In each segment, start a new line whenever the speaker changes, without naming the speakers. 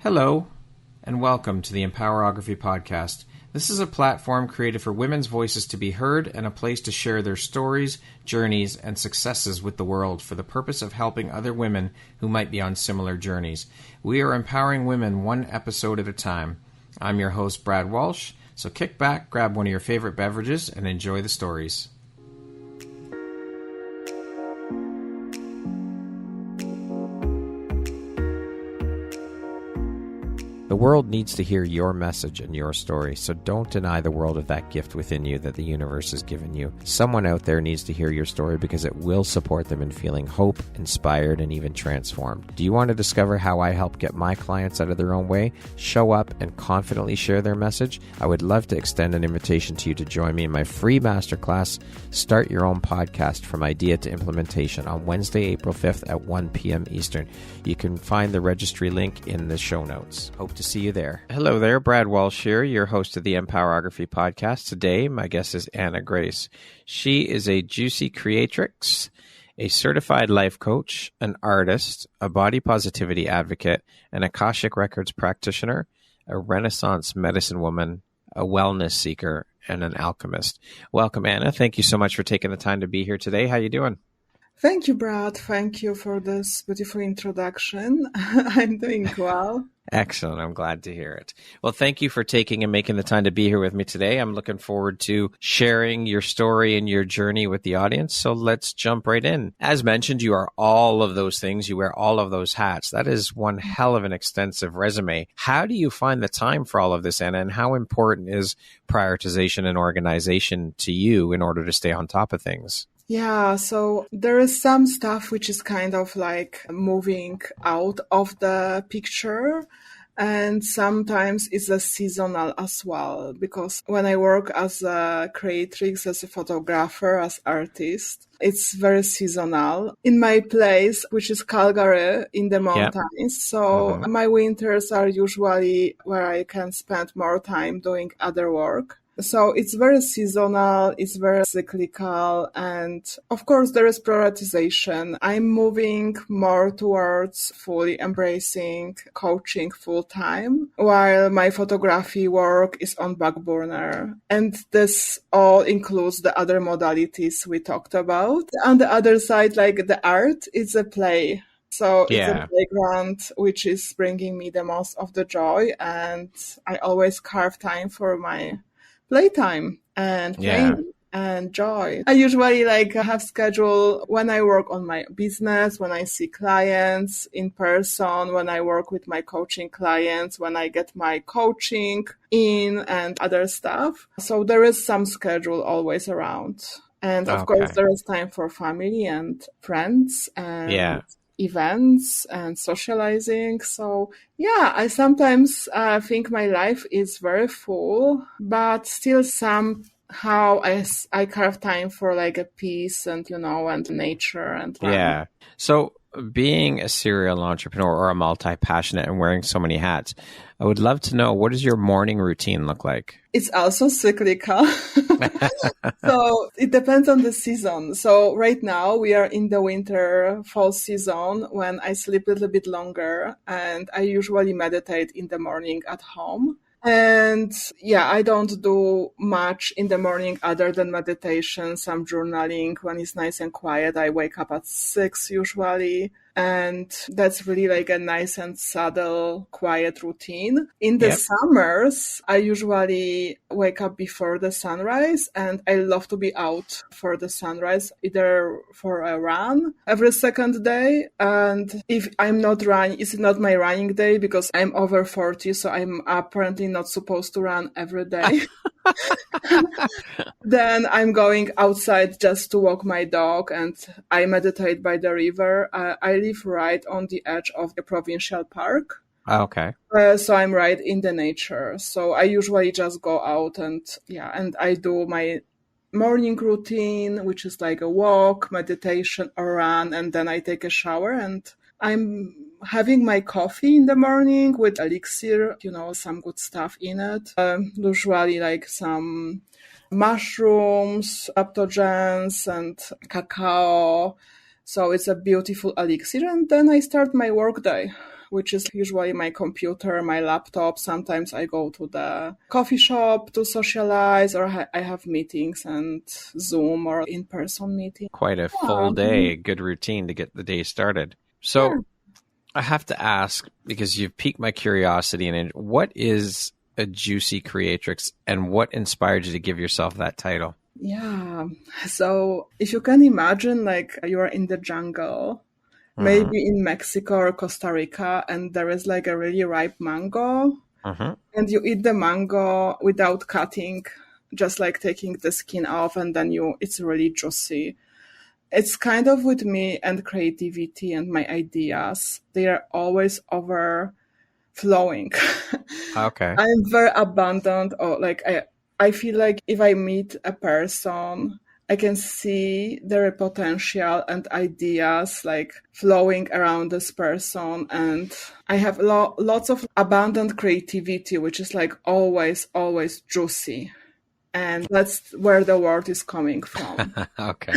Hello, and welcome to the Empowerography Podcast. This is a platform created for women's voices to be heard and a place to share their stories, journeys, and successes with the world for the purpose of helping other women who might be on similar journeys. We are empowering women one episode at a time. I'm your host, Brad Walsh, so kick back, grab one of your favorite beverages, and enjoy the stories. The world needs to hear your message and your story, so don't deny the world of that gift within you that the universe has given you. Someone out there needs to hear your story because it will support them in feeling hope, inspired, and even transformed. Do you want to discover how I help get my clients out of their own way, show up, and confidently share their message? I would love to extend an invitation to you to join me in my free masterclass, Start Your Own Podcast from Idea to Implementation, on Wednesday, April 5th at 1 p.m. Eastern. You can find the registry link in the show notes. Hope to see you there. Hello there, Brad Walsh here, your host of the Empowerography Podcast. Today, my guest is Anna Grace. She is a Juicy Creatrix, a certified life coach, an artist, a body positivity advocate, an Akashic Records practitioner, a Renaissance medicine woman, a wellness seeker, and an alchemist. Welcome, Anna. Thank you so much for taking the time to be here today. How you doing?
Thank you, Brad. Thank you for this beautiful introduction. I'm doing well.
Excellent. I'm glad to hear it. Well, thank you for taking and making the time to be here with me today. I'm looking forward to sharing your story and your journey with the audience. So let's jump right in. As mentioned, you are all of those things. You wear all of those hats. That is one hell of an extensive resume. How do you find the time for all of this, Anna? And how important is prioritization and organization to you in order to stay on top of things?
Yeah, so there is some stuff which is kind of like moving out of the picture, and sometimes it's a seasonal as well, because when I work as a creatrix, as a photographer, as artist, it's very seasonal. In my place, which is Calgary in the mountains, so my winters are usually where I can spend more time doing other work. So it's very seasonal, it's very cyclical, and of course there is prioritization. I'm moving more towards fully embracing coaching full time, while my photography work is on back burner. And this all includes the other modalities we talked about. On the other side, like the art, it's a play. So it's a playground which is bringing me the most of the joy, and I always carve time for my playtime and playing and joy. I usually have schedule when I work on my business, when I see clients in person, when I work with my coaching clients, when I get my coaching in and other stuff. So there is some schedule always around. And of course there is time for family and friends and events and socializing. So I sometimes think my life is very full, but still somehow I carve time for like a peace and, and nature and fun.
Yeah. So being a serial entrepreneur or a multi-passionate and wearing so many hats, I would love to know, what does your morning routine look like?
It's also cyclical. So it depends on the season. So right now we are in the winter fall season when I sleep a little bit longer, and I usually meditate in the morning at home. And I don't do much in the morning other than meditation, some journaling. When it's nice and quiet, I wake up at 6 usually. And that's really like a nice and subtle, quiet routine. In the summers, I usually wake up before the sunrise, and I love to be out for the sunrise, either for a run every second day. And if I'm not running, it's not my running day because I'm over 40, so I'm apparently not supposed to run every day. Then I'm going outside just to walk my dog, and I meditate by the river. I live right on the edge of the provincial park.
Okay.
So I'm right in the nature. So I usually just go out and I do my morning routine, which is like a walk, meditation, or run, and then I take a shower, and I'm having my coffee in the morning with elixir, some good stuff in it. Usually like some mushrooms, adaptogens, and cacao. So it's a beautiful elixir. And then I start my work day which is usually my computer, my laptop. Sometimes I go to the coffee shop to socialize, or I have meetings and Zoom or in-person meetings.
Quite a full day, good routine to get the day started. So I have to ask, because you've piqued my curiosity, and what is a Juicy Creatrix, and what inspired you to give yourself that title?
Yeah. So if you can imagine, like, you are in the jungle, maybe in Mexico or Costa Rica, and there is like a really ripe mango, and you eat the mango without cutting, just like taking the skin off, and then it's really juicy. It's kind of with me and creativity and my ideas. They are always overflowing.
Okay.
I'm very abundant, or like I feel like if I meet a person, I can see their potential and ideas like flowing around this person. And I have lots of abundant creativity, which is like always juicy. And that's where the word is coming from.
Okay.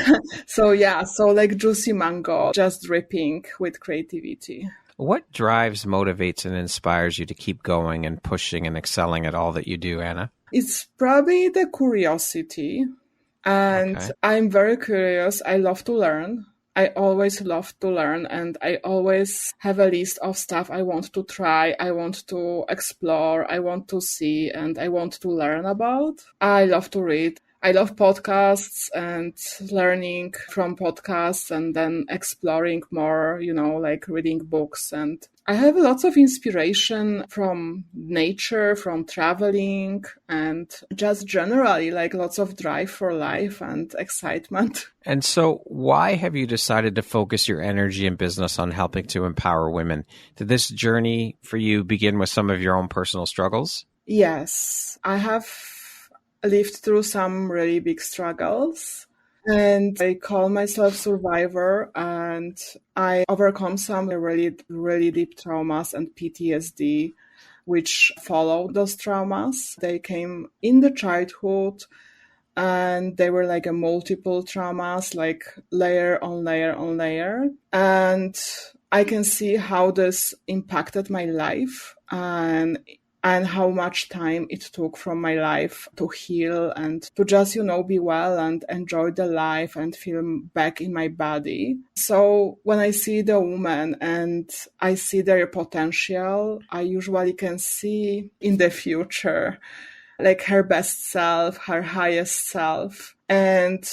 So like juicy mango, just dripping with creativity.
What drives, motivates, and inspires you to keep going and pushing and excelling at all that you do, Anna?
It's probably the curiosity. And I'm very curious. I love to learn. I always love to learn. And I always have a list of stuff I want to try. I want to explore. I want to see. And I want to learn about. I love to read. I love podcasts and learning from podcasts and then exploring more, like reading books. And I have lots of inspiration from nature, from traveling, and just generally like lots of drive for life and excitement.
And so why have you decided to focus your energy and business on helping to empower women? Did this journey for you begin with some of your own personal struggles?
Yes, I have lived through some really big struggles, and I call myself survivor, and I overcome some really, really deep traumas and PTSD, which follow those traumas. They came in the childhood, and they were like a multiple traumas, like layer on layer on layer. And I can see how this impacted my life and how much time it took from my life to heal and to just, be well and enjoy the life and feel back in my body. So when I see the woman and I see their potential, I usually can see in the future, like her best self, her highest self. And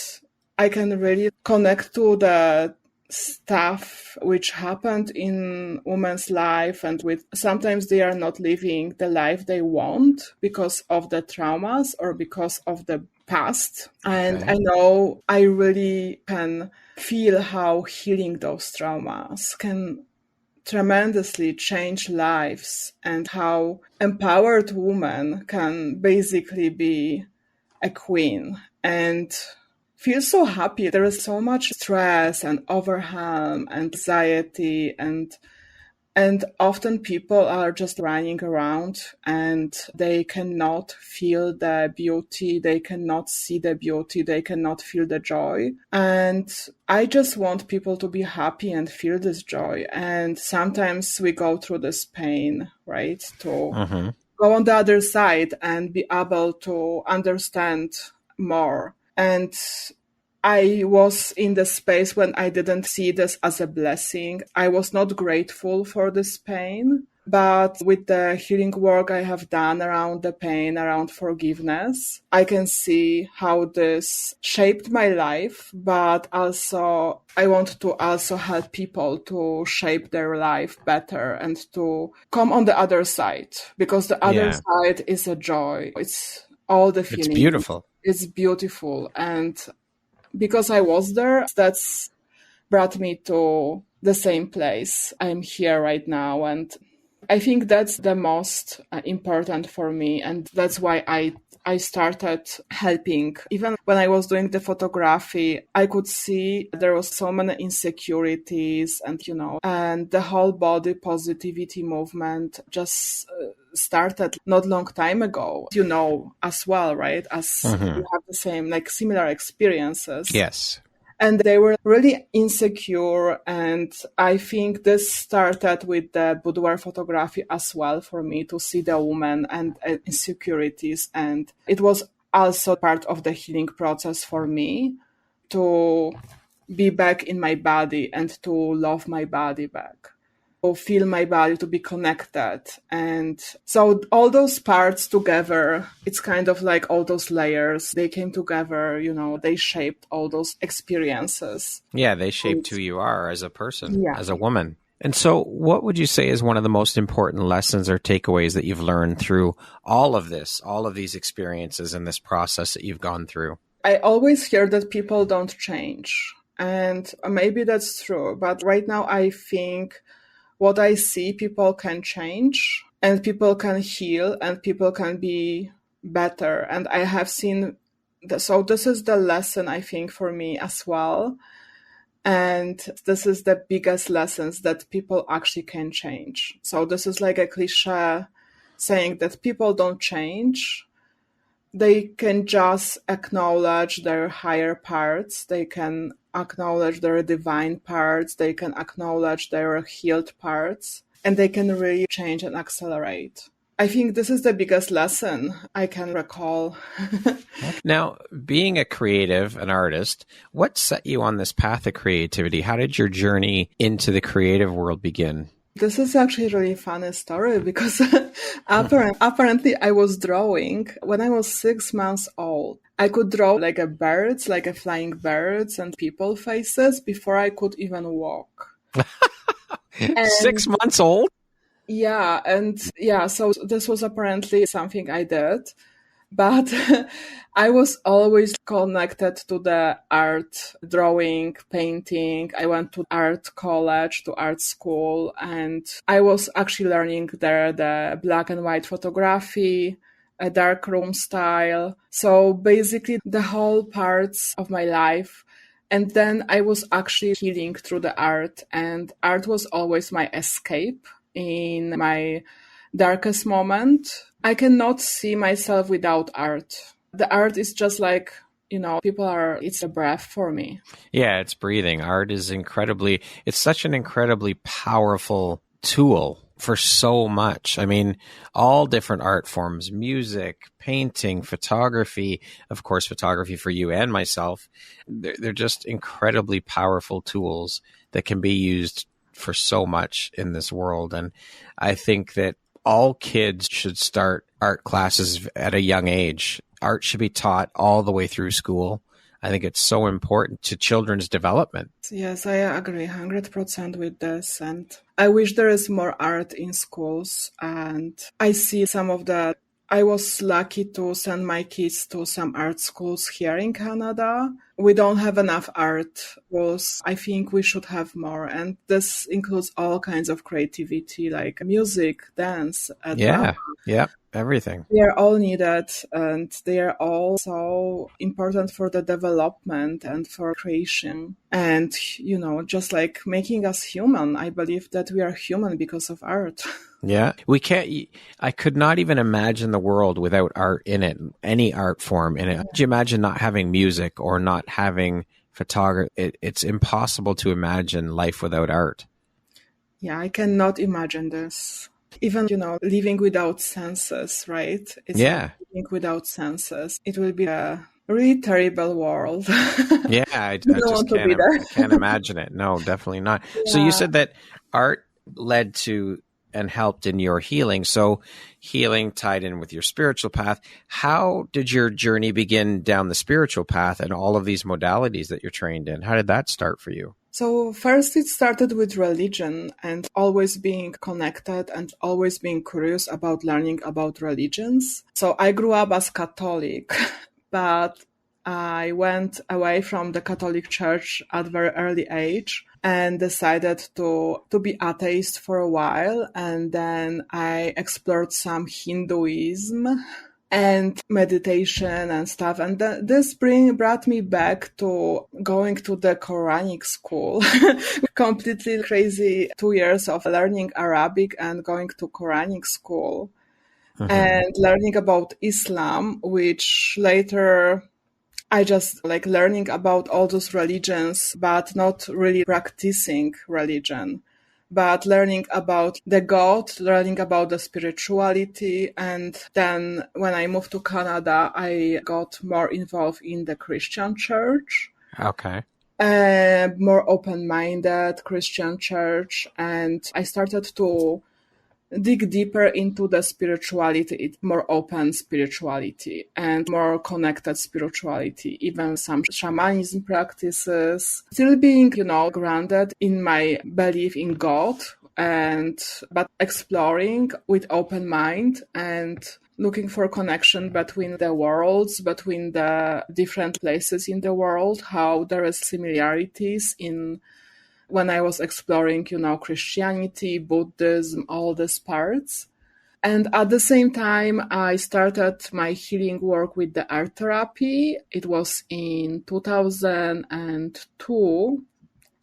I can really connect to the stuff which happened in women's life, and with sometimes they are not living the life they want because of the traumas or because of the past. And I know I really can feel how healing those traumas can tremendously change lives, and how empowered woman can basically be a queen and feel so happy. There is so much stress and overwhelm and anxiety, and often people are just running around and they cannot feel the beauty, they cannot see the beauty, they cannot feel the joy. And I just want people to be happy and feel this joy. And sometimes we go through this pain, right? To go on the other side and be able to understand more. And I was in the space when I didn't see this as a blessing. I was not grateful for this pain. But with the healing work I have done around the pain, around forgiveness, I can see how this shaped my life. But also, I want to also help people to shape their life better and to come on the other side. Because the other side is a joy. It's all the feelings.
It's beautiful.
It's beautiful. And because I was there, that's brought me to the same place. I'm here right now. And I think that's the most important for me. And that's why I started helping. Even when I was doing the photography, I could see there was so many insecurities and, and the whole body positivity movement just started not long time ago, as well, right? As you have the same, like similar experiences.
Yes.
And they were really insecure. And I think this started with the boudoir photography as well for me, to see the woman and insecurities. And it was also part of the healing process for me to be back in my body and to love my body back, to feel my body, to be connected. And so all those parts together, it's kind of like all those layers, they came together, they shaped all those experiences.
Yeah, they shaped who you are as a person, as a woman. And so what would you say is one of the most important lessons or takeaways that you've learned through all of this, all of these experiences and this process that you've gone through?
I always hear that people don't change. And maybe that's true. But right now, I think what I see, people can change and people can heal and people can be better. And I have seen, so this is the lesson, I think, for me as well. And this is the biggest lessons, that people actually can change. So this is like a cliche saying that people don't change. They can just acknowledge their higher parts. They can acknowledge their divine parts. They can acknowledge their healed parts. And they can really change and accelerate. I think this is the biggest lesson I can recall.
Now, being a creative, an artist, what set you on this path of creativity? How did your journey into the creative world begin?
This is actually a really funny story because apparently I was drawing when I was 6 months old. I could draw like a birds, like a flying birds and people faces before I could even walk.
6 months old?
Yeah. And so this was apparently something I did. But I was always connected to the art, drawing, painting. I went to art college, to art school, and I was actually learning there the black and white photography, a darkroom style. So basically the whole parts of my life. And then I was actually healing through the art, and art was always my escape in my darkest moment. I cannot see myself without art. The art is just like, it's a breath for me.
Yeah, it's breathing. Art is it's such an incredibly powerful tool for so much. I mean, all different art forms, music, painting, photography, of course, photography for you and myself. They're just incredibly powerful tools that can be used for so much in this world. And I think that all kids should start art classes at a young age. Art should be taught all the way through school. I think it's so important to children's development.
Yes, I agree 100% with this. And I wish there is more art in schools. And I see I was lucky to send my kids to some art schools here in Canada. We don't have enough art schools. I think we should have more. And this includes all kinds of creativity, like music, dance, drama.
Yeah, everything.
They are all needed, and they are all so important for the development and for creation. And, just like making us human. I believe that we are human because of art.
Yeah, I could not even imagine the world without art in it, any art form in it. Could you imagine not having music or not having photography? It's impossible to imagine life without art.
Yeah, I cannot imagine this. Even, living without senses, right? Living without senses. It will be a really terrible world.
Yeah, I just can't imagine it. No, definitely not. Yeah. So you said that art led to and helped in your healing. So healing tied in with your spiritual path. How did your journey begin down the spiritual path and all of these modalities that you're trained in? How did that start for you?
So first it started with religion and always being connected and always being curious about learning about religions. So I grew up as Catholic, but I went away from the Catholic Church at a very early age and decided to be atheist for a while. And then I explored some Hinduism and meditation and stuff. And this brought me back to going to the Quranic school. Completely crazy 2 years of learning Arabic and going to Quranic school and learning about Islam, which later I just like learning about all those religions, but not really practicing religion, but learning about the God, learning about the spirituality. And then when I moved to Canada, I got more involved in the Christian church.
Okay.
More open-minded Christian church. And I started to dig deeper into the spirituality, more open spirituality and more connected spirituality, even some shamanism practices, still being, grounded in my belief in God, but exploring with open mind and looking for connection between the worlds, between the different places in the world, how there is similarities in when I was exploring, Christianity, Buddhism, all these parts. And at the same time, I started my healing work with the art therapy. It was in 2002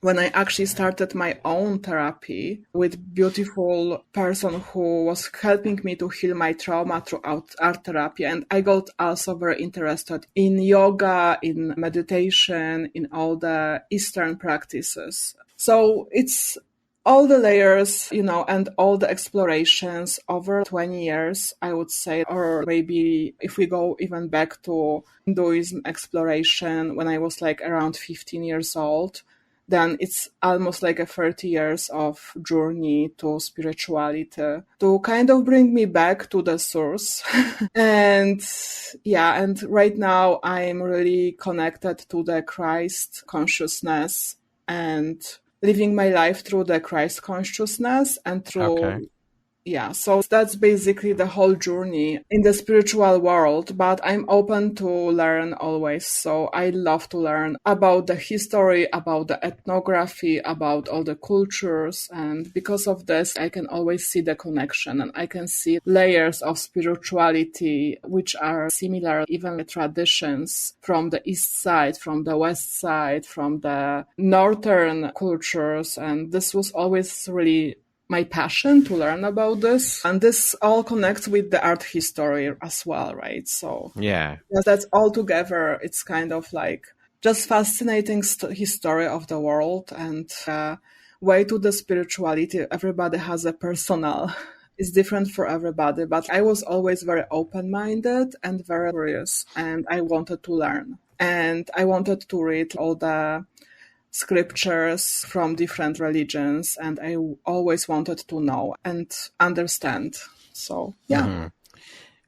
when I actually started my own therapy with beautiful person who was helping me to heal my trauma through art therapy. And I got also very interested in yoga, in meditation, in all the Eastern practices. So it's all the layers, and all the explorations over 20 years, I would say, or maybe if we go even back to Hinduism exploration when I was like around 15 years old, then it's almost like a 30 years of journey to spirituality to kind of bring me back to the source. And right now I'm really connected to the Christ consciousness and living my life through the Christ consciousness and through so that's basically the whole journey in the spiritual world, but I'm open to learn always. So I love to learn about the history, about the ethnography, about all the cultures. And because of this, I can always see the connection and I can see layers of spirituality, which are similar, even the traditions from the East side, from the West side, from the Northern cultures. And this was always really my passion to learn about this. And this all connects with the art history as well, right? So that's all together. It's kind of like just fascinating history of the world and way to the spirituality. Everybody has a personal. It's different for everybody, but I was always very open-minded and very curious, and I wanted to learn. And I wanted to read all the scriptures from different religions, and I always wanted to know and understand. So,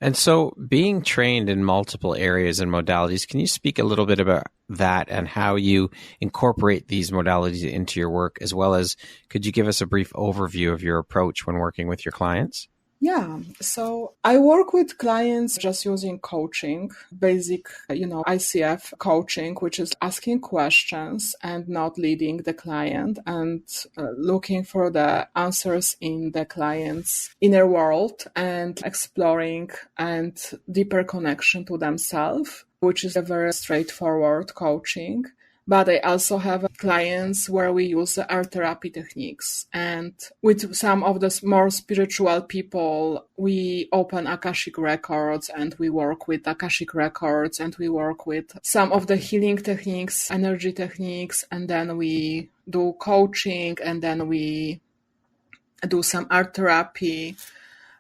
And so being trained in multiple areas and modalities, can you speak a little bit about that and how you incorporate these modalities into your work, as well as could you give us a brief overview of your approach when working with your clients?
Yeah, so I work with clients just using coaching, basic, ICF coaching, which is asking questions and not leading the client and looking for the answers in the client's inner world and exploring and deeper connection to themselves, which is a very straightforward coaching. But I also have clients where we use the art therapy techniques. And with some of the more spiritual people, we open Akashic Records and we work with Akashic Records and we work with some of the healing techniques, energy techniques, and then we do coaching and then we do some art therapy.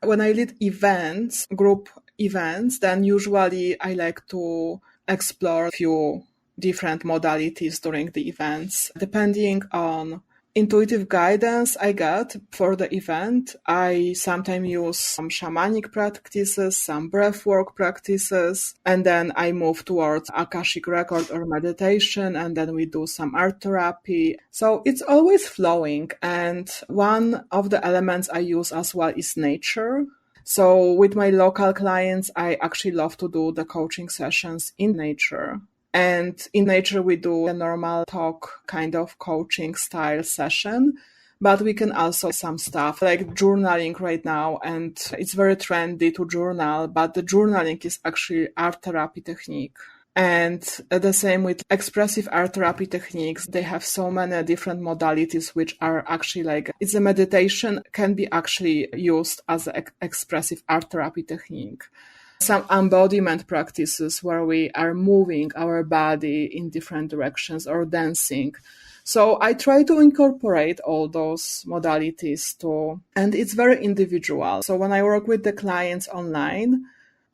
When I lead events, group events, then usually I like to explore a few different modalities during the events. Depending on intuitive guidance I get for the event, I sometimes use some shamanic practices, some breathwork practices, and then I move towards Akashic record or meditation, and then we do some art therapy. So it's always flowing. And one of the elements I use as well is nature. So with my local clients, I actually love to do the coaching sessions in nature. And in nature, we do a normal talk kind of coaching style session, but we can also some stuff like journaling right now. And it's very trendy to journal, but the journaling is actually art therapy technique. And the same with expressive art therapy techniques. They have so many different modalities, which are actually like, it's a meditation can be actually used as an expressive art therapy technique. some embodiment practices where we are moving our body in different directions or dancing. So I try to incorporate all those modalities too, and it's very individual. So when I work with the clients online,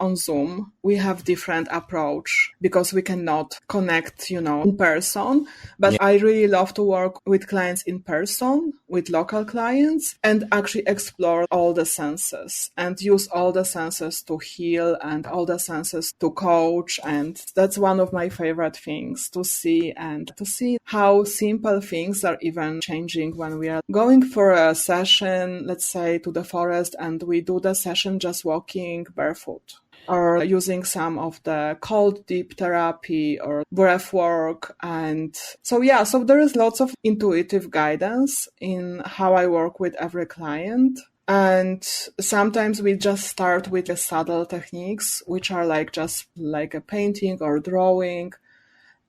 on Zoom, we have different approach because we cannot connect, in person. But I really love to work with clients in person, with local clients, and actually explore all the senses and use all the senses to heal and all the senses to coach. And that's one of my favorite things to see, and to see how simple things are even changing when we are going for a session, let's say to the forest, and we do the session just walking barefoot, or using some of the cold deep therapy or breath work. And so there is lots of intuitive guidance in how I work with every client. And sometimes we just start with the subtle techniques, which are just like a painting or drawing.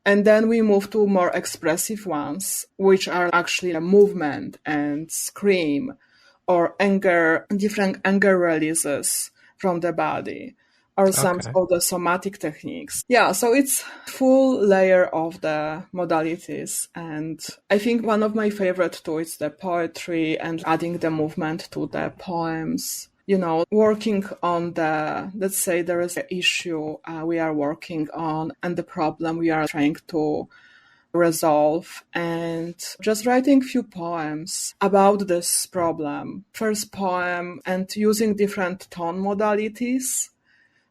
And then we move to more expressive ones, which are actually a movement and scream or anger, different anger releases from the body, or some of the somatic techniques. Yeah, so it's full layer of the modalities. And I think one of my favorite too is the poetry and adding the movement to the poems. Working on let's say there is an issue we are working on and the problem we are trying to resolve, and just writing few poems about this problem. First poem, and using different tone modalities.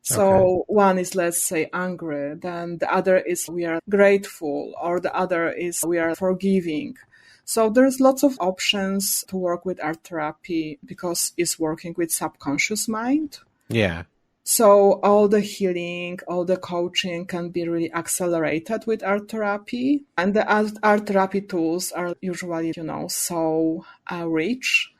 So one is, let's say, angry, then the other is we are grateful, or the other is we are forgiving. So there's lots of options to work with art therapy because it's working with subconscious mind.
Yeah.
So all the healing, all the coaching can be really accelerated with art therapy. And the art therapy tools are usually, so rich.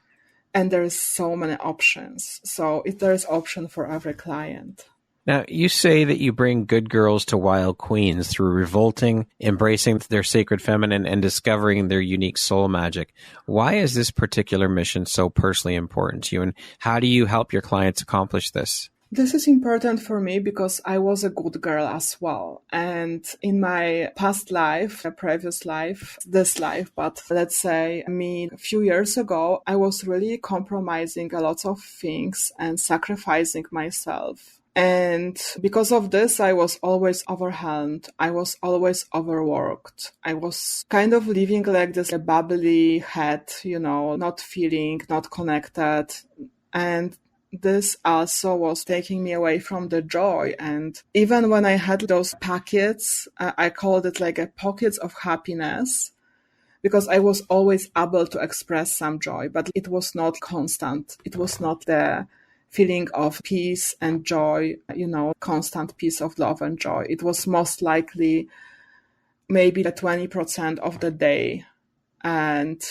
And there's so many options. So there's option for every client.
Now, you say that you bring good girls to wild queens through revolting, embracing their sacred feminine, and discovering their unique soul magic. Why is this particular mission so personally important to you, and how do you help your clients accomplish this?
This is important for me because I was a good girl as well. And in my past life, a previous life, this life, but let's say a few years ago, I was really compromising a lot of things and sacrificing myself. And because of this, I was always overwhelmed. I was always overworked. I was kind of living like this bubbly head, not feeling, not connected. And this also was taking me away from the joy. And even when I had those packets, I called it like a pockets of happiness, because I was always able to express some joy, but it was not constant. It was not the feeling of peace and joy, constant piece of love and joy. It was most likely maybe 20% of the day. And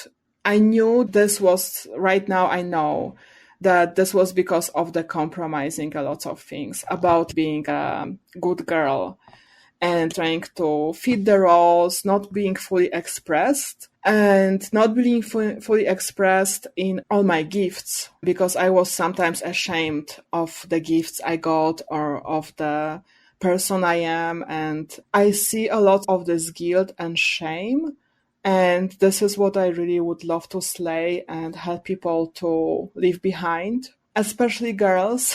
I knew this was, right now I know that this was because of the compromising a lot of things about being a good girl and trying to fit the roles, not being fully expressed, and not being fully expressed in all my gifts, because I was sometimes ashamed of the gifts I got or of the person I am. And I see a lot of this guilt and shame. And this is what I really would love to slay and help people to leave behind, especially girls.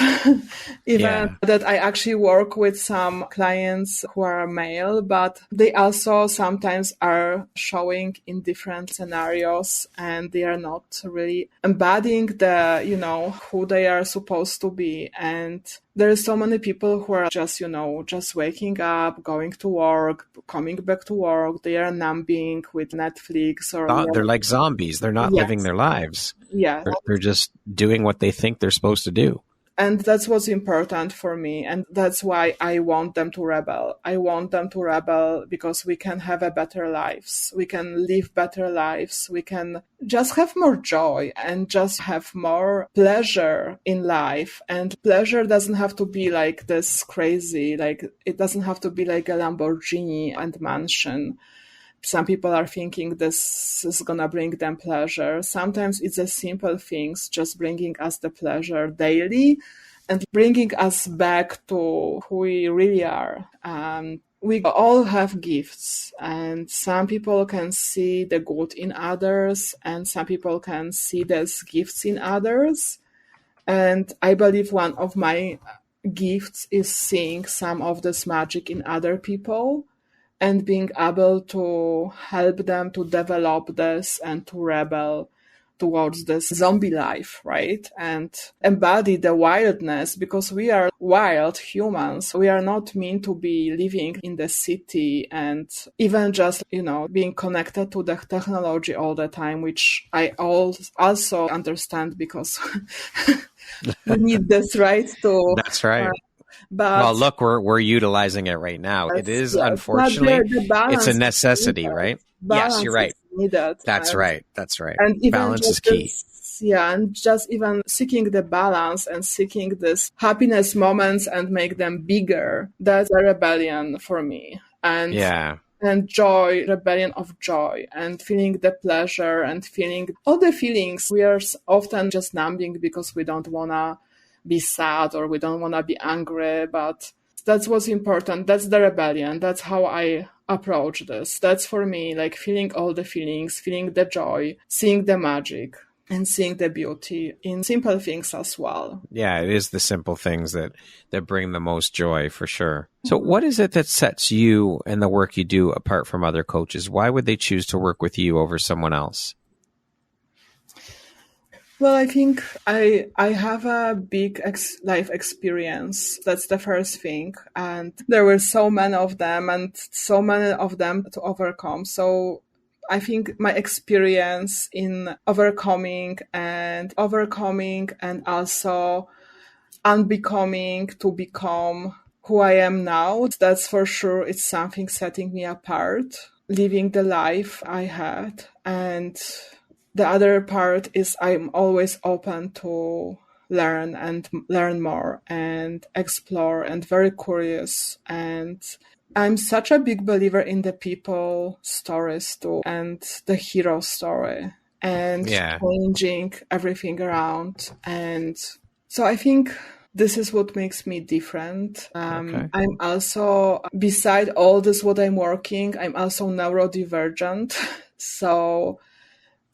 That I actually work with some clients who are male, but they also sometimes are showing in different scenarios and they are not really embodying who they are supposed to be. And there are so many people who are just waking up, going to work, coming back to work. They are numbing with Netflix or...
They're like zombies. They're not living their lives.
Yeah.
They're just doing what they think they're supposed to do.
And that's what's important for me. And that's why I want them to rebel. I want them to rebel because we can have a better lives. We can live better lives. We can just have more joy and just have more pleasure in life. And pleasure doesn't have to be like this crazy, like it doesn't have to be like a Lamborghini and mansion. Some people are thinking this is going to bring them pleasure. Sometimes it's the simple things just bringing us the pleasure daily. and bringing us back to who we really are. We all have gifts, and some people can see the good in others, and some people can see those gifts in others. And I believe one of my gifts is seeing some of this magic in other people and being able to help them to develop this and to rebel towards this zombie life, right? And embody the wildness, because we are wild humans. We are not meant to be living in the city and even just, being connected to the technology all the time, which I also understand, because we need this, right?
That's right.
But
well, look, we're utilizing it right now. It is, unfortunately, it's a necessity, right? Yes, you're right.
Needed.
That's right.
And even
balance is key.
And just even seeking the balance and seeking this happiness moments and make them bigger. That's a rebellion for me. And joy, rebellion of joy, and feeling the pleasure and feeling all the feelings. We are often just numbing because we don't want to be sad or we don't want to be angry, but that's what's important. That's the rebellion. That's how I approach this. That's for me, like feeling all the feelings, feeling the joy, seeing the magic, and seeing the beauty in simple things as well.
Yeah, it is the simple things that bring the most joy, for sure. So what is it that sets you and the work you do apart from other coaches? Why would they choose to work with you over someone else?
Well, I think I have a big life experience. That's the first thing. And there were so many of them to overcome. So I think my experience in overcoming and also unbecoming to become who I am now, that's for sure. It's something setting me apart, living the life I had. And the other part is I'm always open to learn more and explore, and very curious. And I'm such a big believer in the people stories too, and the hero story, and changing everything around. And so I think this is what makes me different. I'm also, beside all this, what I'm working, I'm also neurodivergent. So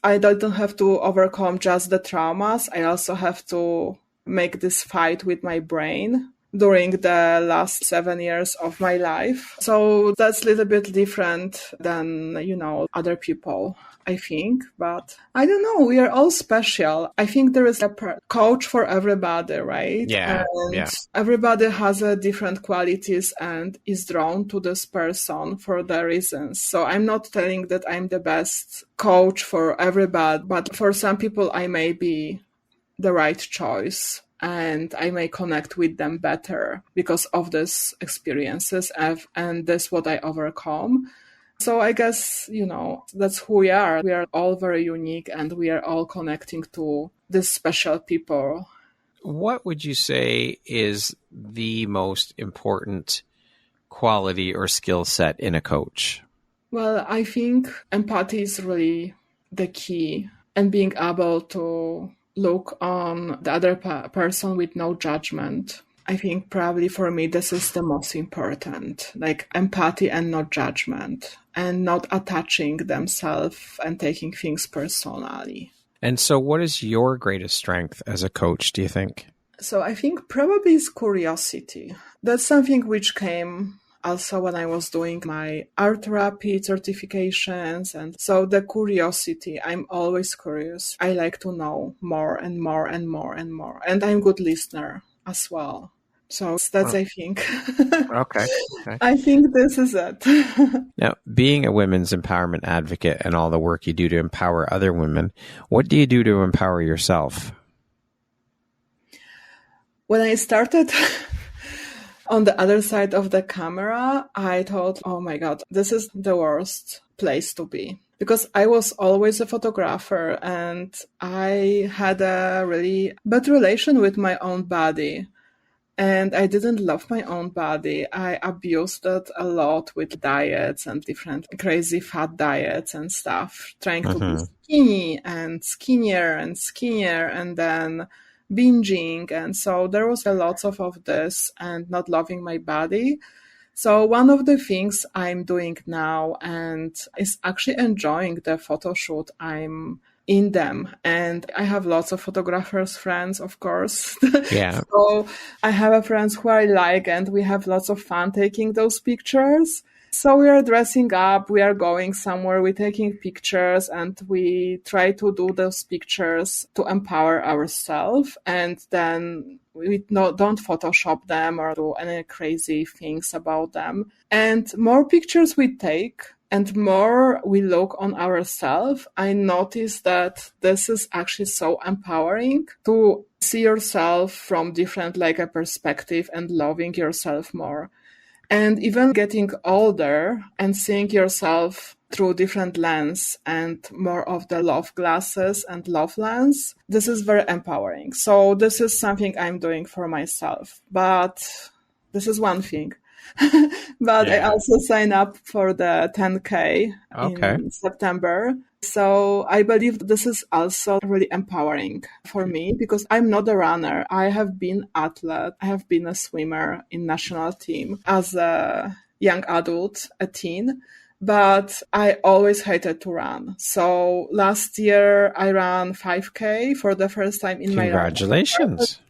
I don't have to overcome just the traumas. I also have to make this fight with my brain during the last 7 years of my life. So that's a little bit different than, other people, I think. But I don't know. We are all special. I think there is a coach for everybody, right?
Yeah.
And everybody has a different qualities and is drawn to this person for their reasons. So I'm not telling that I'm the best coach for everybody, but for some people, I may be the right choice. And I may connect with them better because of these experiences and that's what I overcome. So I guess, that's who we are. We are all very unique and we are all connecting to these special people.
What would you say is the most important quality or skill set in a coach?
Well, I think empathy is really the key, and being able to look on the other person with no judgment. I think probably for me, this is the most important, like empathy and not judgment, and not attaching themselves and taking things personally.
And so what is your greatest strength as a coach, do you think?
So I think probably it's curiosity. That's something which came also when I was doing my art therapy certifications. And so the curiosity, I'm always curious. I like to know more and more and more and more. And I'm a good listener as well. So that's, I think.
Okay.
I think this is it.
Now, being a women's empowerment advocate and all the work you do to empower other women, what do you do to empower yourself?
When I started on the other side of the camera, I thought, oh my God, this is the worst place to be. Because I was always a photographer and I had a really bad relation with my own body. And I didn't love my own body. I abused it a lot with diets and different crazy fat diets and stuff, trying to be skinny and skinnier and skinnier. And then binging. And so there was a lot of this and not loving my body. So one of the things I'm doing now and is actually enjoying the photo shoot. I'm in them, and I have lots of photographers friends, of course.
Yeah.
So I have a friends who I like, and we have lots of fun taking those pictures. So we are dressing up, we are going somewhere, we're taking pictures, and we try to do those pictures to empower ourselves. And then we don't Photoshop them or do any crazy things about them. And more pictures we take and more we look on ourselves, I notice that this is actually so empowering to see yourself from different like a perspective and loving yourself more. And even getting older and seeing yourself through different lens and more of the love glasses and love lens, this is very empowering. So this is something I'm doing for myself. But this is one thing. But I also sign up for the 10K in September. So I believe this is also really empowering for me because I'm not a runner. I have been athlete. I have been a swimmer in national team as a young adult, a teen, but I always hated to run. So last year I ran 5K for the first time in my life.
Congratulations.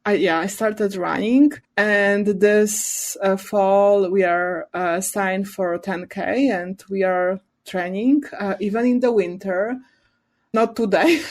I started running, and this fall we are signed for 10K, and we are training even in the winter. Not today.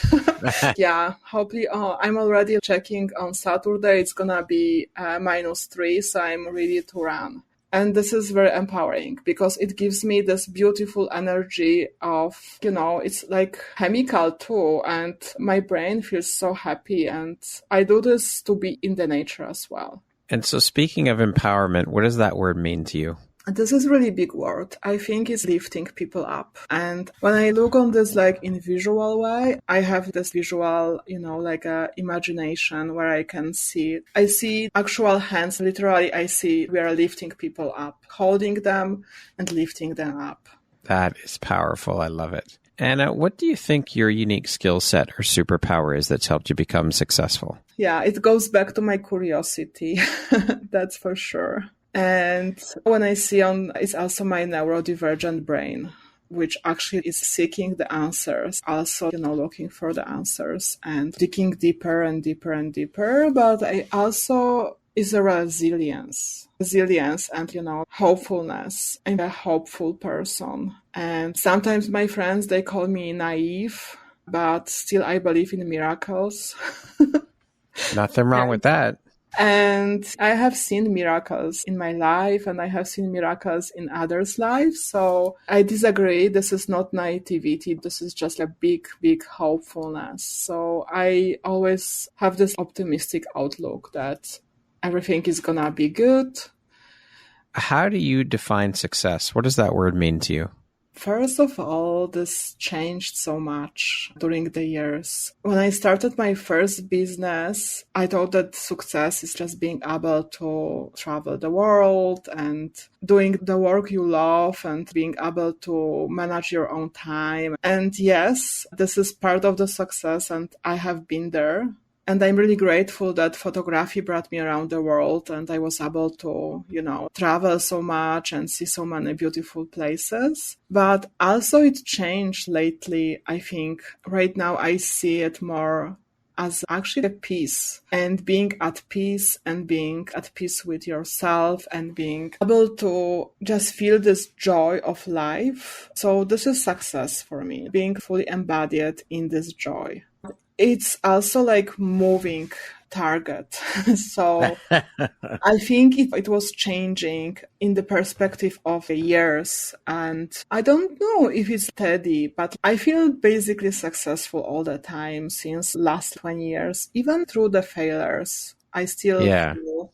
Yeah, hopefully. I'm already checking on Saturday. It's gonna be -3, so I'm ready to run. And this is very empowering because it gives me this beautiful energy of, it's like chemical too. And my brain feels so happy. And I do this to be in the nature as well.
And so speaking of empowerment, what does that word mean to you?
This is a really big word. I think it's lifting people up. And when I look on this like in visual way, I have this visual, like a imagination where I can see it. I see actual hands. Literally, I see we are lifting people up, holding them and lifting them up.
That is powerful. I love it. Anna, what do you think your unique skill set or superpower is that's helped you become successful?
Yeah, it goes back to my curiosity. That's for sure. And when I see it's also my neurodivergent brain, which actually is seeking the answers, also, looking for the answers and digging deeper and deeper and deeper. But I also is a resilience and, hopefulness. I'm a hopeful person. And sometimes my friends, they call me naive, but still I believe in miracles.
Nothing wrong with that.
And I have seen miracles in my life and I have seen miracles in others' lives. So I disagree. This is not naivety. This is just a big, big hopefulness. So I always have this optimistic outlook that everything is going to be good.
How do you define success? What does that word mean to you?
First of all, this changed so much during the years. When I started my first business, I thought that success is just being able to travel the world and doing the work you love and being able to manage your own time. And yes, this is part of the success, and I have been there. And I'm really grateful that photography brought me around the world and I was able to, travel so much and see so many beautiful places. But also it changed lately. I think right now I see it more as actually a peace and being at peace and being at peace with yourself and being able to just feel this joy of life. So this is success for me, being fully embodied in this joy. It's also like moving target. So I think it was changing in the perspective of the years. And I don't know if it's steady, but I feel basically successful all the time since last 20 years, even through the failures. I still feel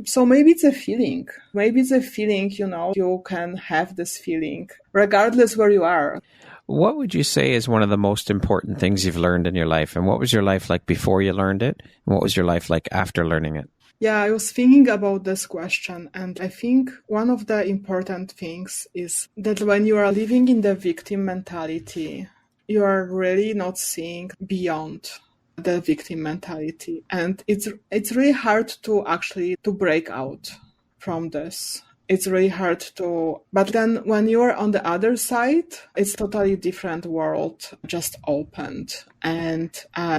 so maybe it's a feeling. Maybe it's a feeling, you can have this feeling regardless where you are.
What would you say is one of the most important things you've learned in your life? And what was your life like before you learned it? And what was your life like after learning it?
Yeah, I was thinking about this question. And I think one of the important things is that when you are living in the victim mentality, you are really not seeing beyond. the victim mentality. And it's really hard to actually to break out from this. It's really hard to, but then when you're on the other side, it's totally different world just opened, and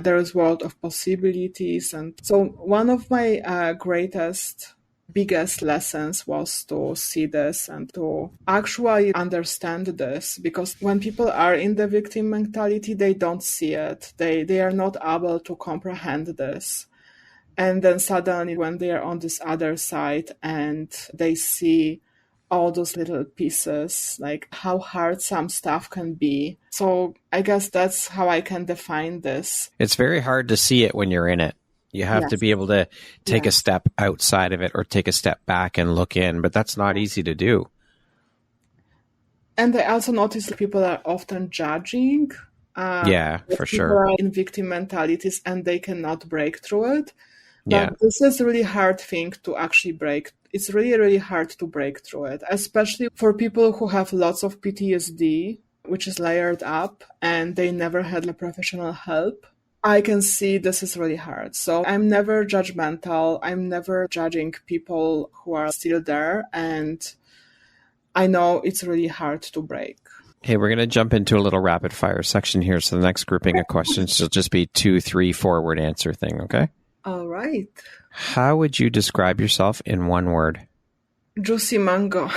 there is world of possibilities. And so one of my biggest lessons was to see this and to actually understand this, because when people are in the victim mentality, they don't see it. They are not able to comprehend this. And then suddenly when they are on this other side and they see all those little pieces, like how hard some stuff can be. So I guess that's how I can define this.
It's very hard to see it when you're in it. You have
Yes.
to be able to take a step outside of it or take a step back and look in, but that's not easy to do.
And I also notice people are often judging.
For sure.
People are in victim mentalities and they cannot break through it.
Yeah.
But this is a really hard thing to actually break. It's really, really hard to break through it, especially for people who have lots of PTSD, which is layered up, and they never had a professional help. I can see this is really hard. So I'm never judgmental. I'm never judging people who are still there. And I know it's really hard to break.
Hey, we're going to jump into a little rapid fire section here. So the next grouping of questions will just be 2, 3, 4-word answer thing. Okay.
All right.
How would you describe yourself in one word?
Juicy mango.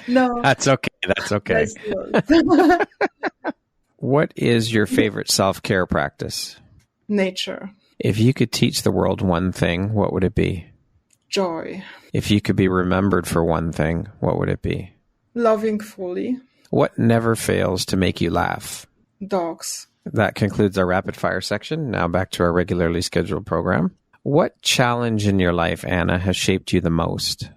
No.
That's okay. That's okay. What is your favorite self-care practice?
Nature.
If you could teach the world one thing, what would it be?
Joy.
If you could be remembered for one thing, what would it be?
Loving fully.
What never fails to make you laugh?
Dogs.
That concludes our rapid fire section. Now back to our regularly scheduled program. What challenge in your life, Anna, has shaped you the most?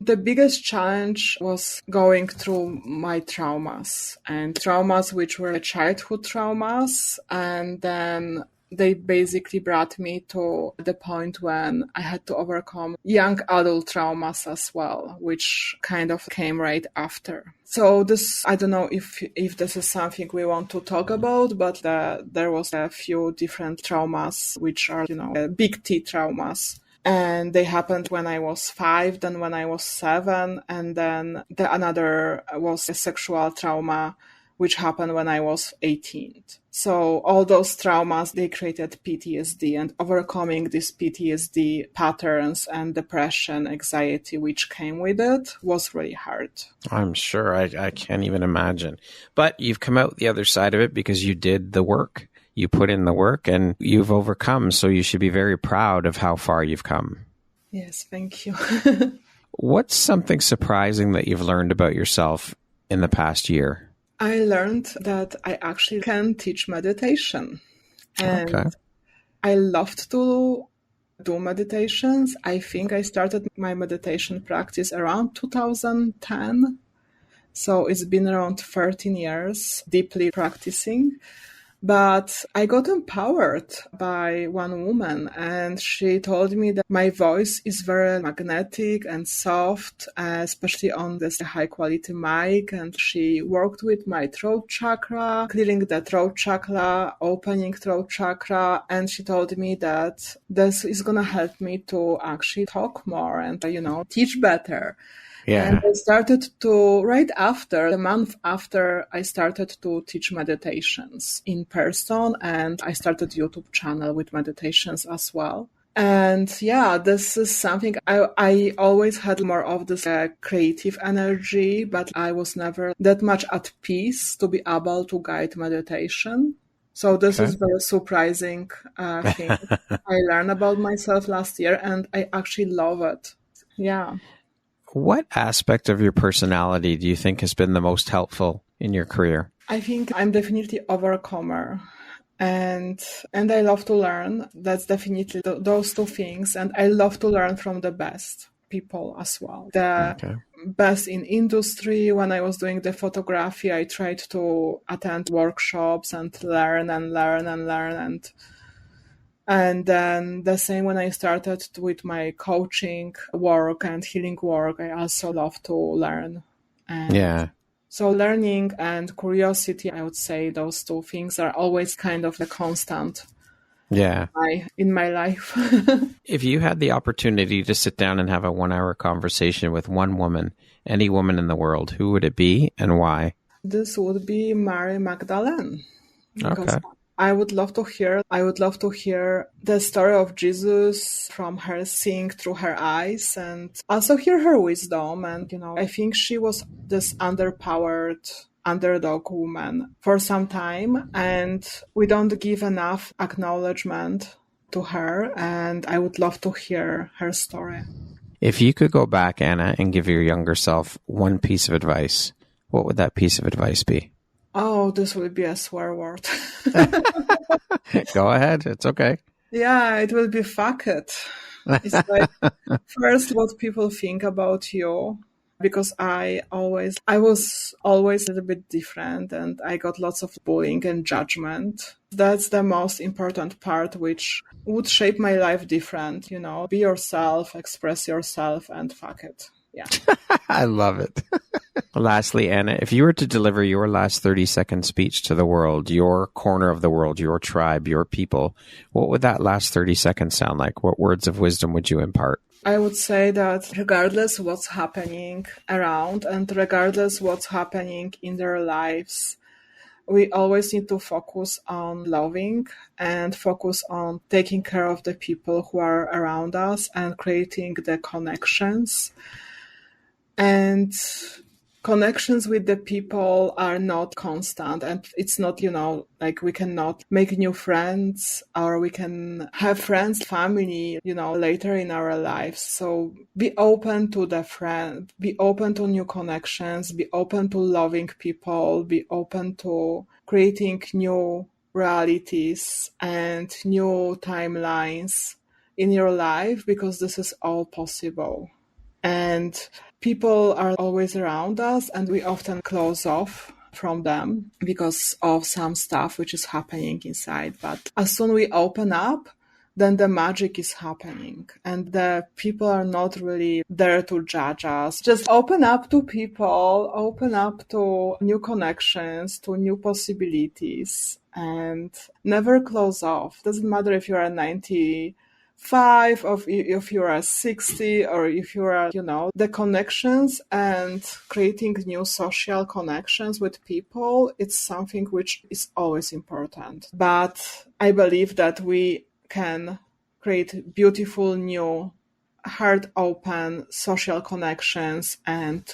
The biggest challenge was going through my traumas, and traumas which were childhood traumas, and then they basically brought me to the point when I had to overcome young adult traumas as well, which kind of came right after. So this, I don't know if this is something we want to talk about, but there was a few different traumas, which are, big T traumas. And they happened when I was 5, then when I was 7, and then another was a sexual trauma, which happened when I was 18. So all those traumas, they created PTSD, and overcoming these PTSD patterns and depression, anxiety, which came with it, was really hard.
I'm sure. I can't even imagine. But you've come out the other side of it because you did the work. You put in the work and you've overcome. So you should be very proud of how far you've come.
Yes, thank you.
What's something surprising that you've learned about yourself in the past year?
I learned that I actually can teach meditation. And I loved to do meditations. I think I started my meditation practice around 2010. So it's been around 13 years deeply practicing. But I got empowered by one woman, and she told me that my voice is very magnetic and soft, especially on this high quality mic. And she worked with my throat chakra, clearing the throat chakra, opening throat chakra. And she told me that this is going to help me to actually talk more and, teach better.
Yeah.
And I started to, right after, the month after, I started to teach meditations in person, and I started YouTube channel with meditations as well. And yeah, this is something I always had more of this creative energy, but I was never that much at peace to be able to guide meditation. So this is very surprising thing I learned about myself last year, and I actually love it. Yeah.
What aspect of your personality do you think has been the most helpful in your career?
I think I'm definitely overcomer, and I love to learn. That's definitely those two things. And I love to learn from the best people as well. The best in industry. When I was doing the photography, I tried to attend workshops and learn. And then the same when I started with my coaching work and healing work, I also love to learn. And So learning and curiosity, I would say those two things are always kind of the constant in my life.
If you had the opportunity to sit down and have a 1-hour conversation with one woman, any woman in the world, who would it be and why?
This would be Mary Magdalene. Because
Okay.
I would love to hear the story of Jesus from her, seeing through her eyes, and also hear her wisdom. And, I think she was this underpowered underdog woman for some time, and we don't give enough acknowledgement to her, and I would love to hear her story.
If you could go back, Anna, and give your younger self one piece of advice, what would that piece of advice be?
Oh, this will be a swear word.
Go ahead. It's okay.
Yeah, it will be fuck it. It's like, first, what people think about you, because I was always a little bit different, and I got lots of bullying and judgment. That's the most important part, which would shape my life different, be yourself, express yourself, and fuck it. Yeah.
I love it. Lastly, Anna, if you were to deliver your last 30-second speech to the world, your corner of the world, your tribe, your people, what would that last 30 seconds sound like? What words of wisdom would you impart?
I would say that regardless what's happening around and regardless what's happening in their lives, we always need to focus on loving and focus on taking care of the people who are around us and creating the connections. And connections with the people are not constant, and it's not, like we cannot make new friends, or we can have friends, family, later in our lives. So be open to be open to new connections, be open to loving people, be open to creating new realities and new timelines in your life, because this is all possible. And people are always around us, and we often close off from them because of some stuff which is happening inside. But as soon as we open up, then the magic is happening, and the people are not really there to judge us. Just open up to people, open up to new connections, to new possibilities, and never close off. Doesn't matter if you are 95, or if you are 60, or if you are, the connections and creating new social connections with people, it's something which is always important. But I believe that we can create beautiful, new, heart-open social connections and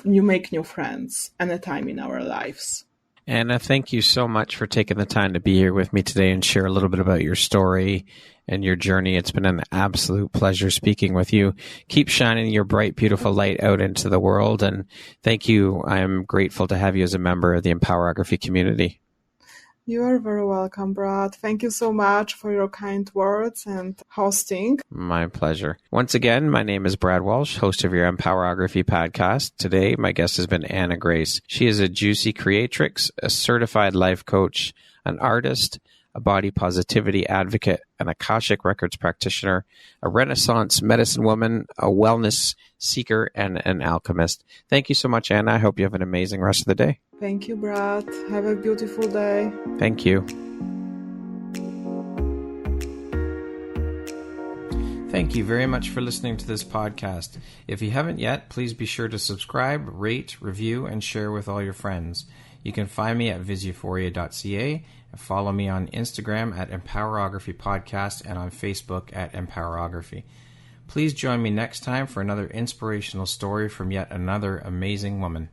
make new friends anytime in our lives.
Anna, thank you so much for taking the time to be here with me today and share a little bit about your story and your journey. It's been an absolute pleasure speaking with you. Keep shining your bright, beautiful light out into the world. And thank you. I'm grateful to have you as a member of the Empowerography community.
You are very welcome, Brad. Thank you so much for your kind words and hosting.
My pleasure. Once again, my name is Brad Walsh, host of your Empowerography Podcast. Today, my guest has been Anna Grace. She is a Juicy Creatrix, a certified life coach, an artist, a body positivity advocate, an Akashic Records practitioner, a Renaissance medicine woman, a wellness seeker, and an alchemist. Thank you so much, Anna. I hope you have an amazing rest of the day.
Thank you, Brad. Have a beautiful day.
Thank you. Thank you very much for listening to this podcast. If you haven't yet, please be sure to subscribe, rate, review, and share with all your friends. You can find me at visuphoria.ca and follow me on Instagram at Empowerography Podcast and on Facebook at Empowerography. Please join me next time for another inspirational story from yet another amazing woman.